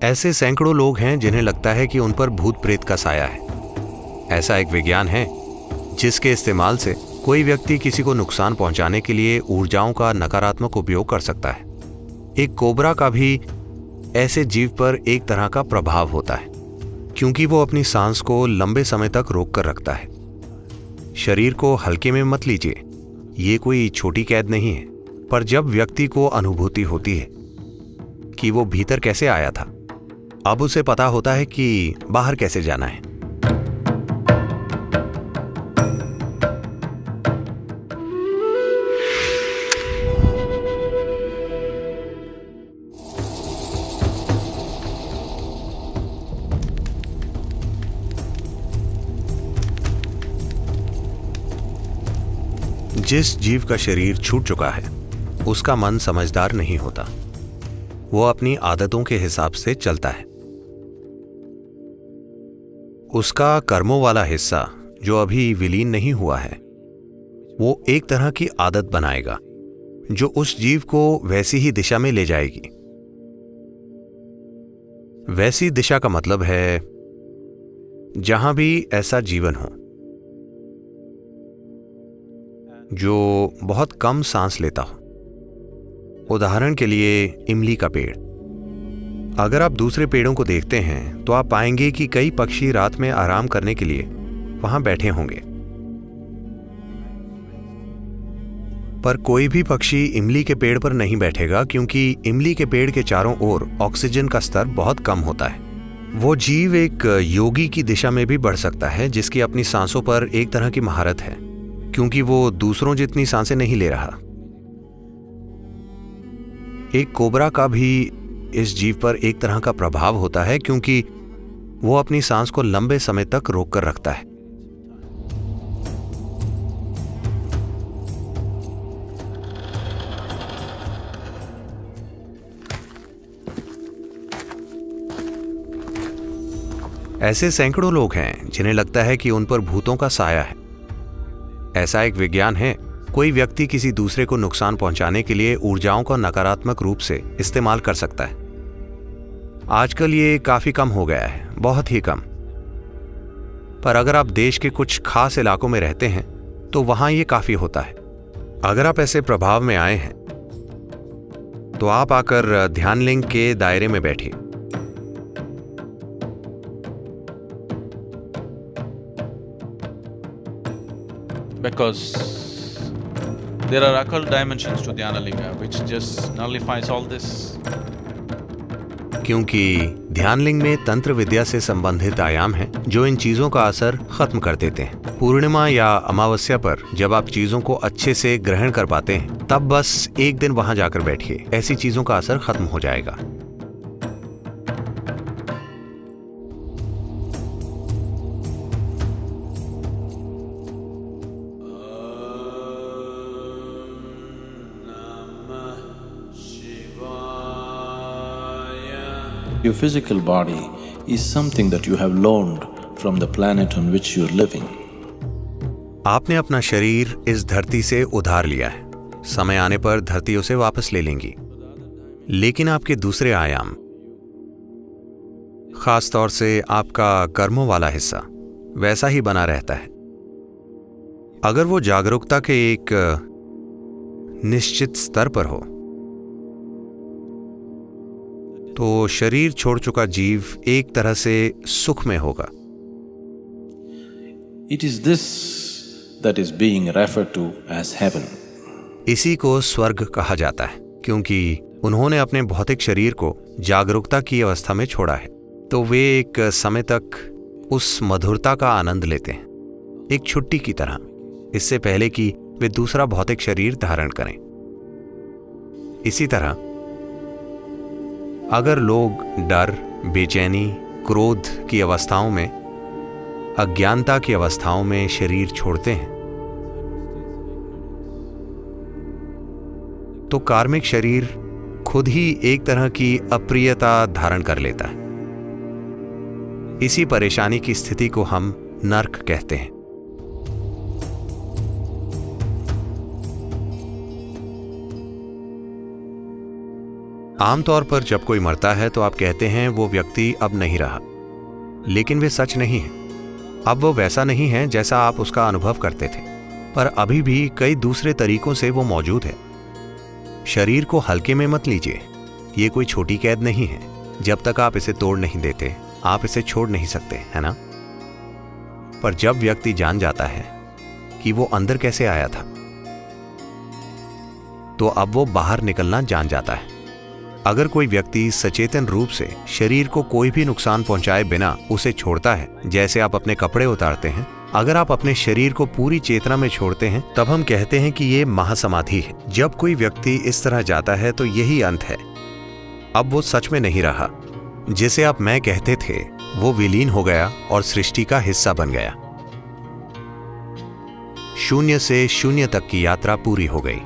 ऐसे सैकड़ों लोग हैं जिन्हें लगता है कि उन पर भूत प्रेत का साया है। ऐसा एक विज्ञान है जिसके इस्तेमाल से कोई व्यक्ति किसी को नुकसान पहुंचाने के लिए ऊर्जाओं का नकारात्मक उपयोग कर सकता है। एक कोबरा का भी ऐसे जीव पर एक तरह का प्रभाव होता है, क्योंकि वो अपनी सांस को लंबे समय तक रोक कर रखता है। शरीर को हल्के में मत लीजिए, ये कोई छोटी कैद नहीं है। पर जब व्यक्ति को अनुभूति होती है कि वो भीतर कैसे आया था, अब उसे पता होता है कि बाहर कैसे जाना है। जिस जीव का शरीर छूट चुका है उसका मन समझदार नहीं होता। वो अपनी आदतों के हिसाब से चलता है। उसका कर्मों वाला हिस्सा जो अभी विलीन नहीं हुआ है, वो एक तरह की आदत बनाएगा जो उस जीव को वैसी ही दिशा में ले जाएगी। वैसी दिशा का मतलब है जहां भी ऐसा जीवन हो जो बहुत कम सांस लेता हो। उदाहरण के लिए इमली का पेड़। अगर आप दूसरे पेड़ों को देखते हैं तो आप पाएंगे कि कई पक्षी रात में आराम करने के लिए वहां बैठे होंगे, पर कोई भी पक्षी इमली के पेड़ पर नहीं बैठेगा, क्योंकि इमली के पेड़ के चारों ओर ऑक्सीजन का स्तर बहुत कम होता है। वो जीव एक योगी की दिशा में भी बढ़ सकता है जिसकी अपनी सांसों पर एक तरह की महारत है, क्योंकि वो दूसरों जितनी सांसें नहीं ले रहा। एक कोबरा का भी इस जीव पर एक तरह का प्रभाव होता है, क्योंकि वो अपनी सांस को लंबे समय तक रोक कर रखता है। ऐसे सैकड़ों लोग हैं जिन्हें लगता है कि उन पर भूतों का साया है। ऐसा एक विज्ञान है, कोई व्यक्ति किसी दूसरे को नुकसान पहुंचाने के लिए ऊर्जाओं का नकारात्मक रूप से इस्तेमाल कर सकता है। आजकल ये काफी कम हो गया है, बहुत ही कम। पर अगर आप देश के कुछ खास इलाकों में रहते हैं तो वहां ये काफी होता है। अगर आप ऐसे प्रभाव में आए हैं तो आप आकर ध्यान लिंग के दायरे में बैठिए। Because there are occult dimensions to Dhyana Linga which just nullifies all this. क्योंकि ध्यान लिंग में तंत्र विद्या से संबंधित आयाम हैं जो इन चीजों का असर खत्म कर देते हैं। पूर्णिमा या अमावस्या पर जब आप चीजों को अच्छे से ग्रहण कर पाते हैं, तब बस एक दिन वहां जाकर बैठिए, ऐसी चीजों का असर खत्म हो जाएगा। Your physical body is something that you have loaned from the planet on which you are living. आपने अपना शरीर इस धरती से उधार लिया है। समय आने पर धरती उसे वापस ले लेंगी, लेकिन आपके दूसरे आयाम, खास तौर से आपका कर्मों वाला हिस्सा, वैसा ही बना रहता है। अगर वो जागरूकता के एक निश्चित स्तर पर हो तो शरीर छोड़ चुका जीव एक तरह से सुख में होगा। It is this that is being referred to as heaven. इसी को स्वर्ग कहा जाता है, क्योंकि उन्होंने अपने भौतिक शरीर को जागरूकता की अवस्था में छोड़ा है, तो वे एक समय तक उस मधुरता का आनंद लेते हैं, एक छुट्टी की तरह, इससे पहले कि वे दूसरा भौतिक शरीर धारण करें। इसी तरह अगर लोग डर, बेचैनी, क्रोध की अवस्थाओं में, अज्ञानता की अवस्थाओं में शरीर छोड़ते हैं, तो कार्मिक शरीर खुद ही एक तरह की अप्रियता धारण कर लेता है। इसी परेशानी की स्थिति को हम नर्क कहते हैं। आमतौर पर जब कोई मरता है तो आप कहते हैं वो व्यक्ति अब नहीं रहा, लेकिन वे सच नहीं है। अब वो वैसा नहीं है जैसा आप उसका अनुभव करते थे, पर अभी भी कई दूसरे तरीकों से वो मौजूद है। शरीर को हल्के में मत लीजिए, ये कोई छोटी कैद नहीं है। जब तक आप इसे तोड़ नहीं देते, आप इसे छोड़ नहीं सकते, है ना? पर जब व्यक्ति जान जाता है कि वो अंदर कैसे आया था, तो अब वो बाहर निकलना जान जाता है। अगर कोई व्यक्ति सचेतन रूप से शरीर को कोई भी नुकसान पहुंचाए बिना उसे छोड़ता है, जैसे आप अपने कपड़े उतारते हैं, अगर आप अपने शरीर को पूरी चेतना में छोड़ते हैं, तब हम कहते हैं कि ये महासमाधि है। जब कोई व्यक्ति इस तरह जाता है तो यही अंत है। अब वो सच में नहीं रहा। जिसे आप मैं कहते थे वो विलीन हो गया और सृष्टि का हिस्सा बन गया। शून्य से शून्य तक की यात्रा पूरी हो गई।